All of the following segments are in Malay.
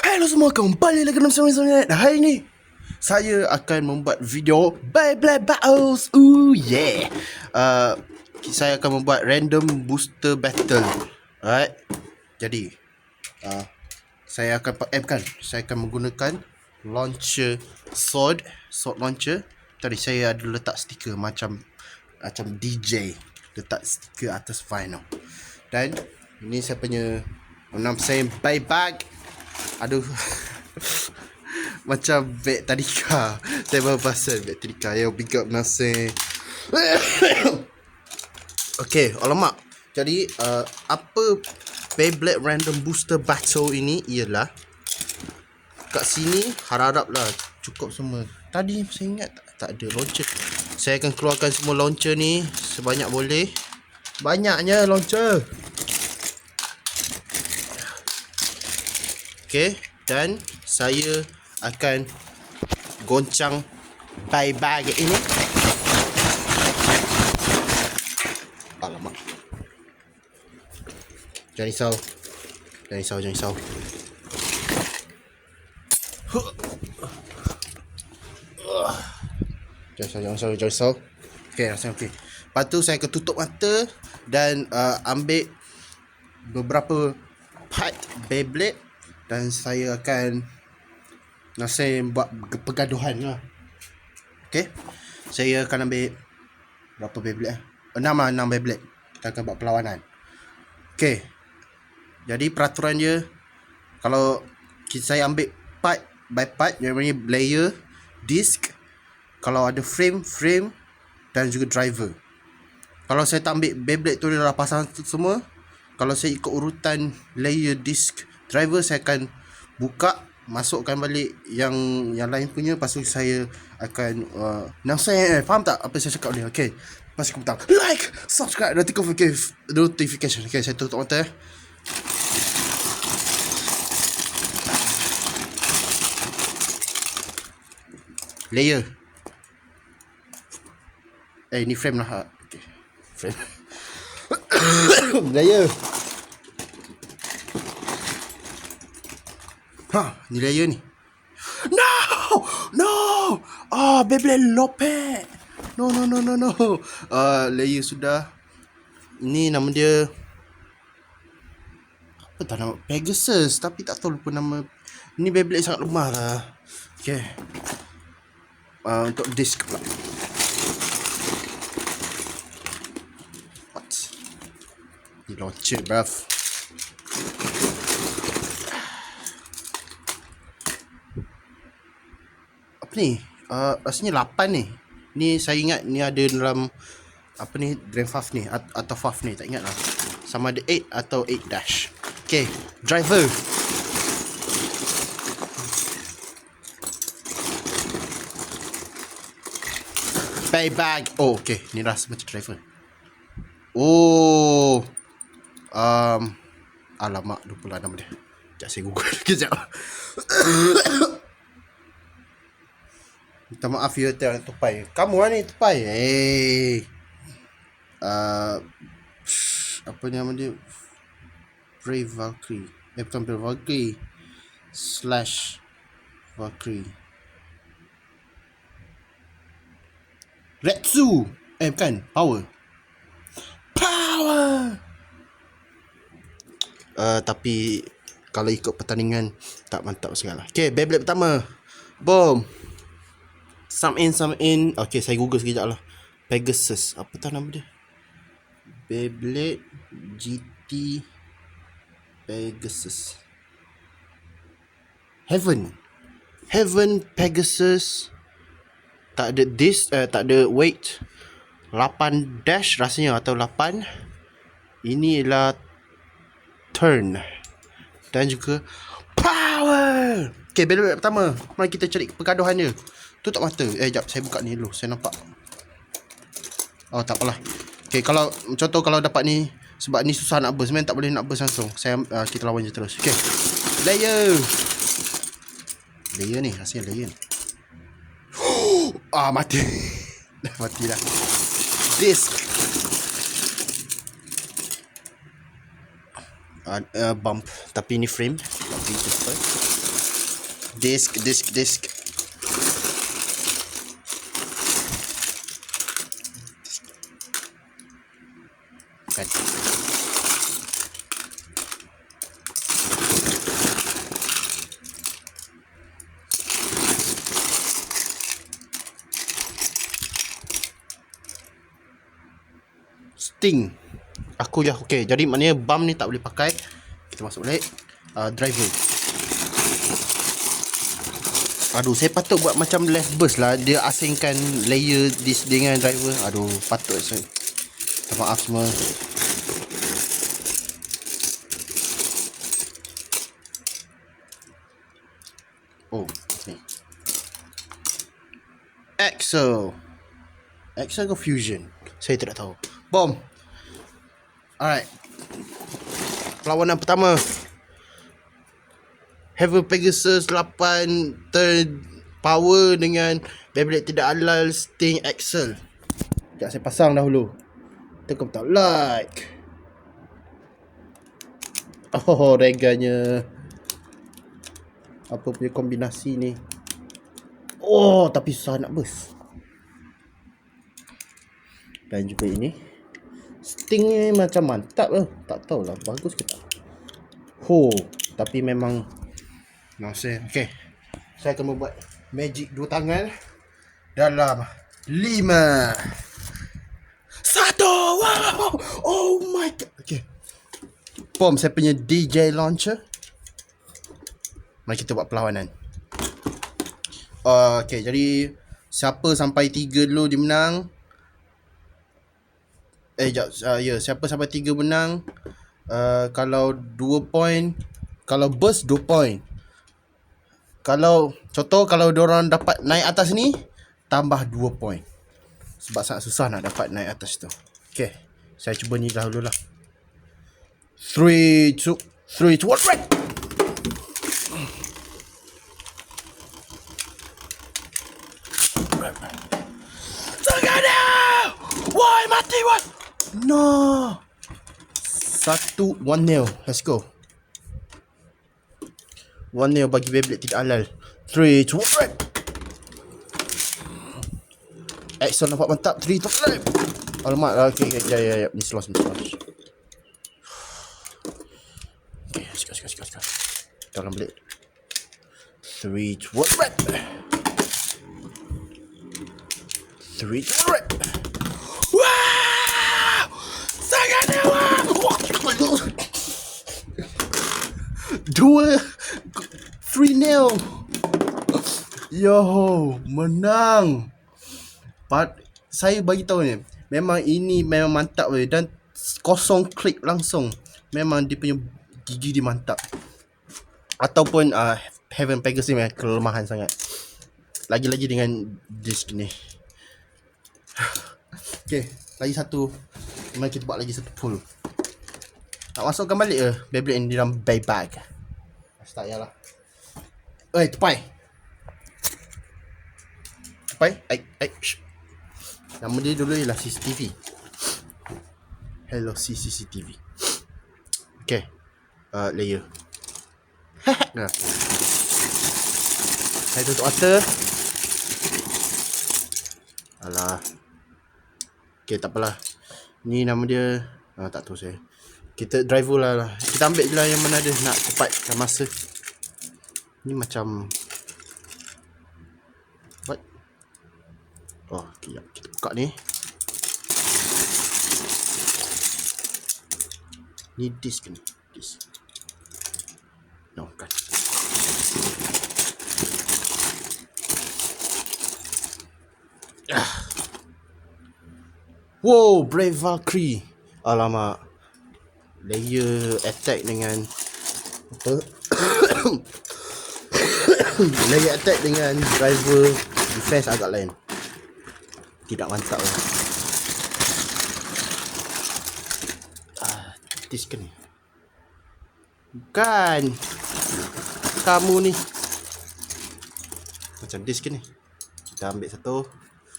Hello semua, kembali lagi dalam Semua. Hari ni saya akan membuat video Beyblade Battles. Yeah. Saya akan membuat random booster battle. Alright. Jadi saya akan menggunakan launcher sword launcher. Tadi saya ada letak stiker macam DJ, letak stiker atas vinyl. Dan ini saya punya bag. Aduh. Macam beg tadika. Saya baru pasal beg tadika. Yo, big up Nasir. Okay, alamak. Jadi apa Beyblade Random Booster Battle ini ialah, kat sini harap-harap lah cukup semua. Tadi saya ingat tak ada launcher. Saya akan keluarkan semua launcher ni sebanyak boleh. Banyaknya launcher. Okay, dan saya akan goncang bag ini. Alamak. Jangan risau. Jangan risau. Okay, rasanya okay. Lepas tu saya akan tutup mata dan ambil beberapa part Beyblade. Dan saya akan buat pergaduhan lah. Okay, saya akan ambil berapa Beyblade? 6 Beyblade. Kita akan buat perlawanan. Okay, jadi peraturan dia, kalau saya ambil part by part, yang namanya layer, disc, kalau ada frame dan juga driver. Kalau saya tak ambil Beyblade tu, dia dah pasang semua. Kalau saya ikut urutan layer, disc, driver, saya akan buka, masukkan balik yang lain punya. Lepas tu saya akan faham tak apa saya cakap ni? Okay, lepas tu butang like, subscribe, notification. Okay, saya tutup mata. Layer. Ini frame lah. Okay, frame. Layer. Ni layer ni. No. Beyblade lopek. No. Layer sudah. Ini nama dia, apa tak nama? Pegasus. Tapi tak tahu lupa nama. Ni Beyblade sangat lemah lah. Okay. Untuk disk pula. What? Ni launcher, bruv. Ni rasanya 8 ni. Ni saya ingat ni ada dalam apa ni, Grand Faf ni atau Faf ni, tak ingat lah. Sama ada 8 atau 8 dash. Okay, driver. Bag. Oh, okay, ni rasa macam driver. Oh, alamak, lupa lah nama dia. Sekejap saya google kejap. Minta maaf ya, orang tupai. Kamu lah ni tupai. Apa nama dia? Brave Valkyrie. Bukan Brave Valkyrie. / Valkyrie. Retsu. Bukan. Power. Tapi kalau ikut pertandingan tak mantap sekali. Okay, Beyblade pertama. Boom. Some in. Okay, saya google sekejap lah. Pegasus. Apa tak nama dia? Beyblade GT Pegasus. Heaven Pegasus. Tak ada disc, tak ada weight. 8 dash rasanya, atau 8. Ini ialah turn. Dan juga power. Okay, Beyblade pertama. Mari kita cari pergaduhan dia. Tutup mata. Sekejap, saya buka ni dulu. Saya nampak. Oh, tak apalah. Okay, kalau dapat ni, sebab ni susah nak burst. Sebenarnya tak boleh nak burst langsung. Kita lawan je terus. Okay, layer ni, rasanya layer ni. Mati. Mati dah. Disc. Bump. Tapi ni frame. Disk. Kan. Sting. Aku dah okey. Jadi maknanya bump ni tak boleh pakai. Kita masuk balik. Driver. Aduh, saya patut buat macam left burst lah. Dia asingkan layer disk dengan driver. Aduh, patut saya. Minta maaf semua. Oh, ni. Axel ke Fusion? Saya tidak tahu. Bom. Alright. Perlawanan pertama. Heaven Pegasus 8 third power dengan Beyblade tidak halal Sting Axel. Sekejap saya pasang dahulu. Tekan butang like. Oh, reganya. Apa punya kombinasi ni? Oh, tapi susah nak burst. Dan juga ini. Sting ni macam mantap lah. Tak tahulah bagus ke tak. Tapi memang nonsense. Okay. Saya akan membuat magic dua tangan dalam 5 1. Wow. Oh my god. Okay. Bom, saya punya DJ launcher. Mari kita buat perlawanan. Okay, jadi siapa sampai 3 dulu dia menang. Siapa sampai 3 menang. Kalau 2 point, kalau burst 2 point. Kalau contoh kalau diorang dapat naik atas ni, tambah 2 point. Sebab sangat susah nak dapat naik atas tu. Okay, saya cuba ni dahulu lah. 3, 2, 1, right. Why mati what? No. 1-1-0. Let's go. 1-0 bagi Beyblade tidak halal. 3, 2, 1. Axel nampak mantap. 3, 2, 1. Alamak. Okay. Ya. Ni slow. Okay, let's go. Dalam Blade. 3, 2, 1. 3, 2, 1. Wow! Sangat dewa! 3-0. Yo, menang. Saya bagi tahu ni, memang ini memang mantap weh, dan kosong klik langsung. Memang dia punya gigi dia mantap. Ataupun Heaven Pegasus ni memang kelemahan sangat. Lagi-lagi dengan disk ni. Okay, lagi satu. Mari kita buat lagi satu pull. Nak masukkan balik ke Beyblade ni dalam bag? Tak payahlah. Tupai. Nama dia dulu ialah CCTV. Hello CCTV. Okay. Layer. Nah. Saya tutup mata. Alah. Okay, tak apalah. Ni nama dia. Tak tahu saya. Kita driver lah. Kita ambil je lah yang mana ada. Nak cepatkan masa. Ni macam what? Oh, okay, kita buka ni. Ni disk ni. Disk. No, kan. Wow, Brave Valkyrie. Alamak. Layer attack dengan apa? Layer attack dengan driver defense agak lain. Tidak mantap lah. Disk ni. Bukan. Kamu ni. Macam disk ni. Kita ambil satu.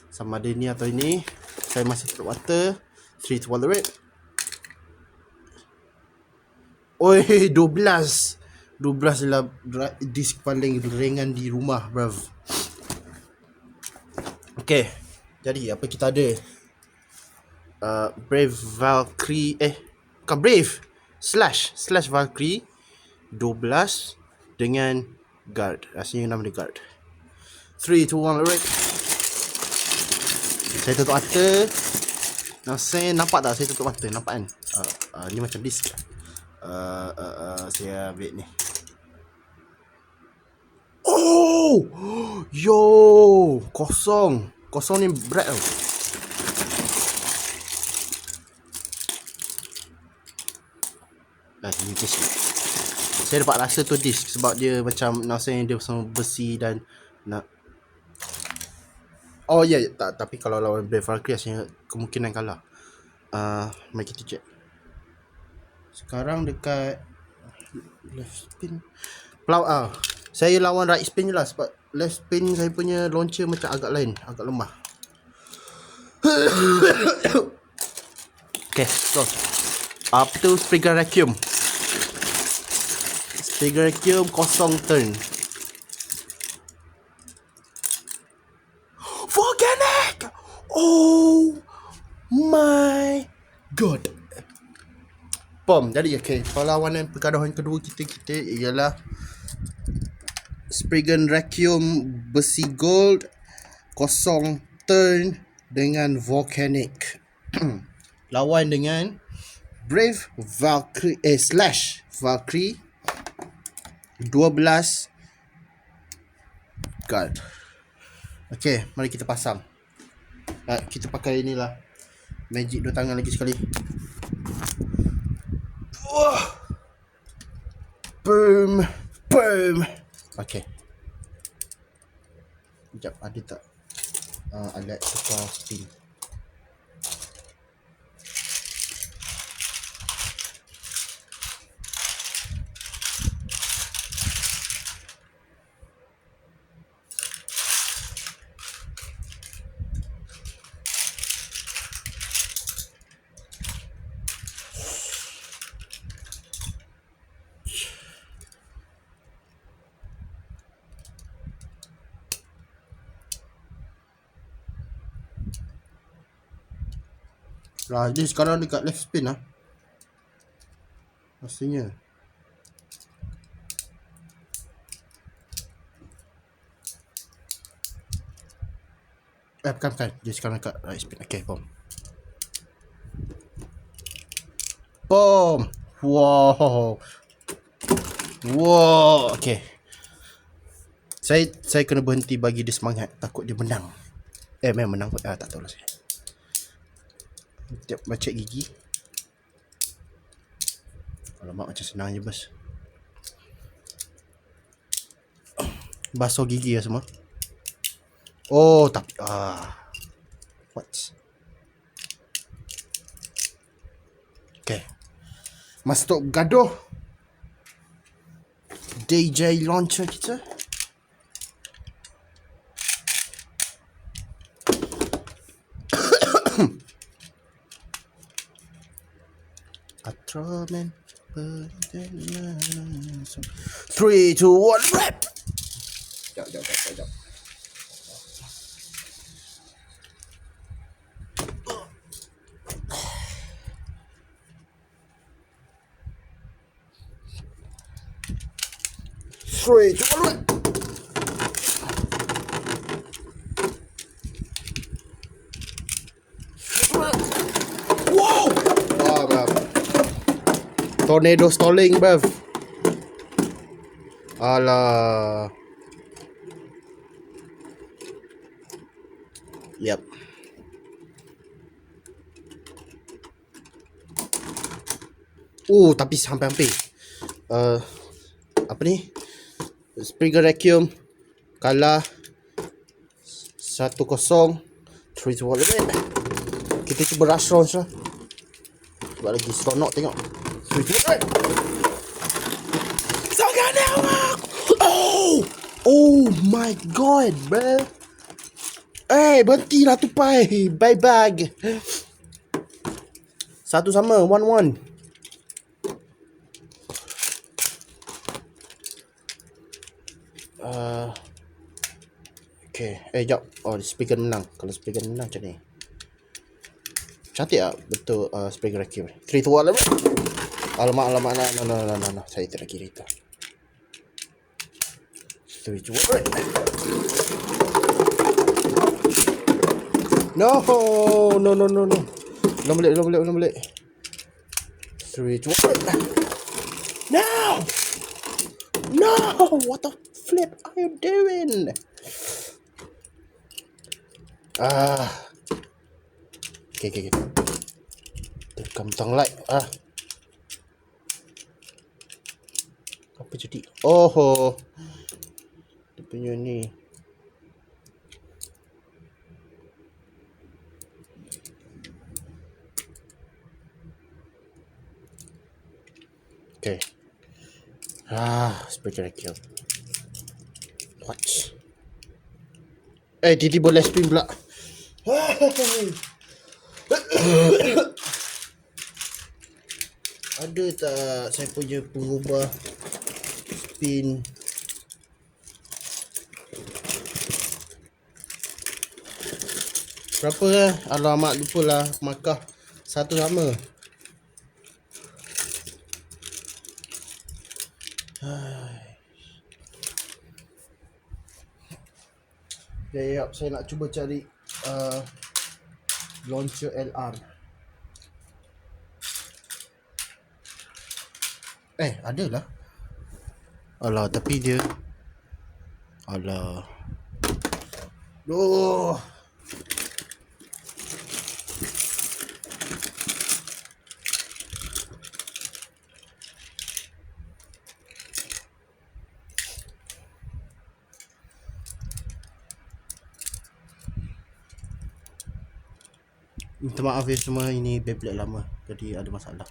Sama ada ni atau ini. Saya masih tutup mata. 3 to 1 red. Oi, 12. 12 adalah disk paling ringan di rumah, bruv. Okay, jadi apa kita ada? Brave Valkyrie, bukan Brave, Slash Valkyrie 12 dengan guard. Rasanya nama dia guard. 3, 2, 1, alright. Saya tutup mata. Saya nampak tak saya tutup mata? Nampak kan? Ni macam disk. Saya ambil ni. Oh! Yo! Kosong ni berat tau. Ini disk. Saya dapat rasa tu disk sebab dia macam rasanya dia sama besi dan nak. Oh ya, yeah, tak, tapi kalau lawan Brave Valkyrie rasanya kemungkinan kalah. Mari kita check. Sekarang dekat left spin. Saya lawan right spin je lah sebab left spin saya punya launcher macam agak lain, agak lemah. Okay, so up to Spriggan Requiem. Spriggan Requiem kosong turn. Volcanic! Oh my god. Jadi okay, perlawanan pergaduhan kedua kita ialah Spriggan Requiem besi gold kosong turn dengan Volcanic. Lawan dengan Brave Valkyrie Slash Valkyrie 12 guard. Okay, mari kita pasang. Kita pakai inilah magic 2 tangan lagi sekali. Boom. Okay. Sekejap, ada tak alat tukar spin? Dia sekarang dekat left spin lah. Rasanya. Bukan. Dia sekarang dekat right spin. Okay, boom. Wow. Okay. Saya kena berhenti bagi dia semangat. Takut dia menang. Memang menang. Tak tahulah saya. Sekejap, baca gigi. Alamak, macam senang je bos. Basuh gigi ya semua. Oh, tapi what? Okay. Masuk gaduh DJ launcher kita. Atroman 3, 2, 1, rap. Sekejap. 3, 2, 1. Wow! Tornado stalling, bruv. Alah. Yep. Tapi hampir-hampir. Apa ni? Spriggan Requiem kalah 1-0. 3-1. Kita cuba rush launch lah. Sebab lagi seronok tengok. 3-2. Oh my god, bro. Berhentilah tupai. Bye bag. 1-1, 1-1. Okay. Jap. Oh, speaker menang. Kalau speaker menang macam ni. Cantik tak? Betul speaker vacuum. 3 to 1 lah. Alamak. No. Saya tak lagi cerita. 3 to 1. No. Belum balik. 3 to 1. No. What the flip are you doing? Okay. Tekan butang like. Apa jadi? Oh. Dia punya ni. Okay. Speaker vacuum. What? Didi boleh spin pula. Ada tak saya punya pengubah spin? Berapa lah? Alamak, lupa lah. Markah satu sama. Ya, saya nak cuba cari launcher LR. Ada lah. Alah, tapi dia Loh. Minta maaf ya semua, ini Beyblade lama, jadi ada masalah.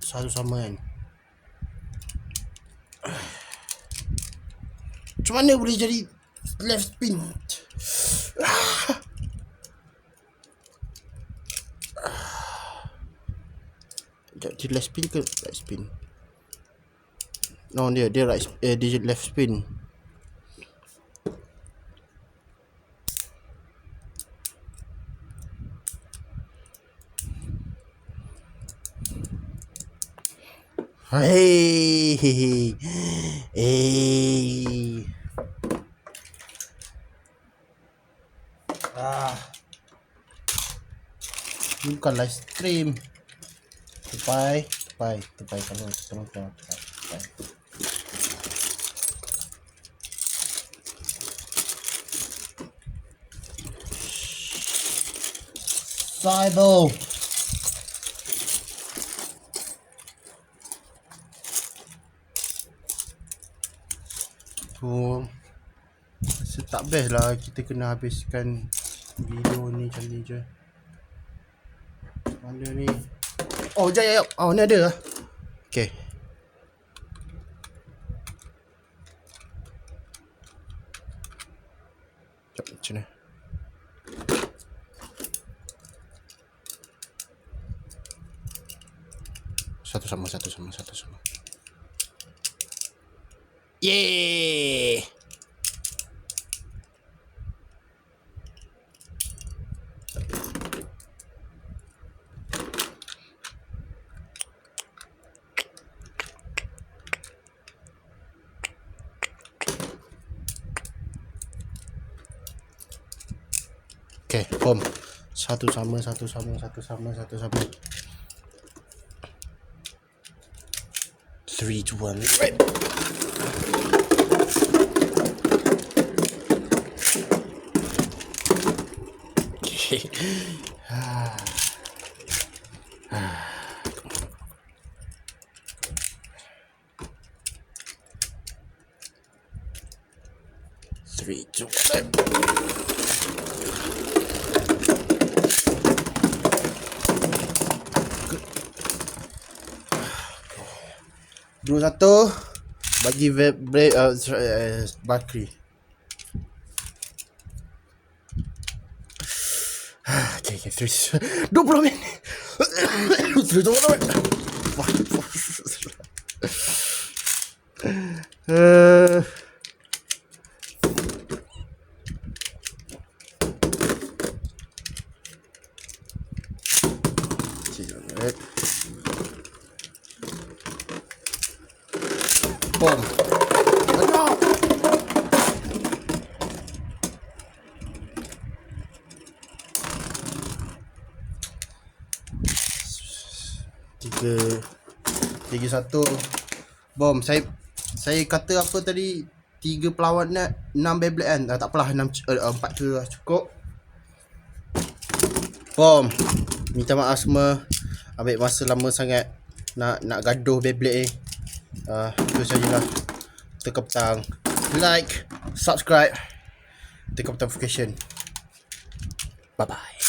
Satu sama kan. Macam mana boleh jadi left spin? Dia left spin ke right spin? No, dia right, dia left spin. Hey. Ini bukan live stream. Tepai kalau tepai. Cyber. Tak best lah kita kena habiskan video ni macam ni je. Mana ni? Oh, jap. Oh, ni ada lah. Okay. Jap, macam ni. Satu sama. Yeay. Okay, boom. Satu sama. 3 to 1. Right. Okay. 3 to 1. 21 bagi bateri. Okay, terus 20 minit. Terus 20 minit. Boom. Tiga satu. Bom. Saya kata apa tadi? 3 perlawanan 6 Beyblade kan? Tak apalah, 4 tu lah cukup. Bom. Minta maaf semua. Ambil masa lama sangat nak gaduh Beyblade ni. Itu sajalah. Tekan petang like, subscribe, tekan petang notification. Bye bye.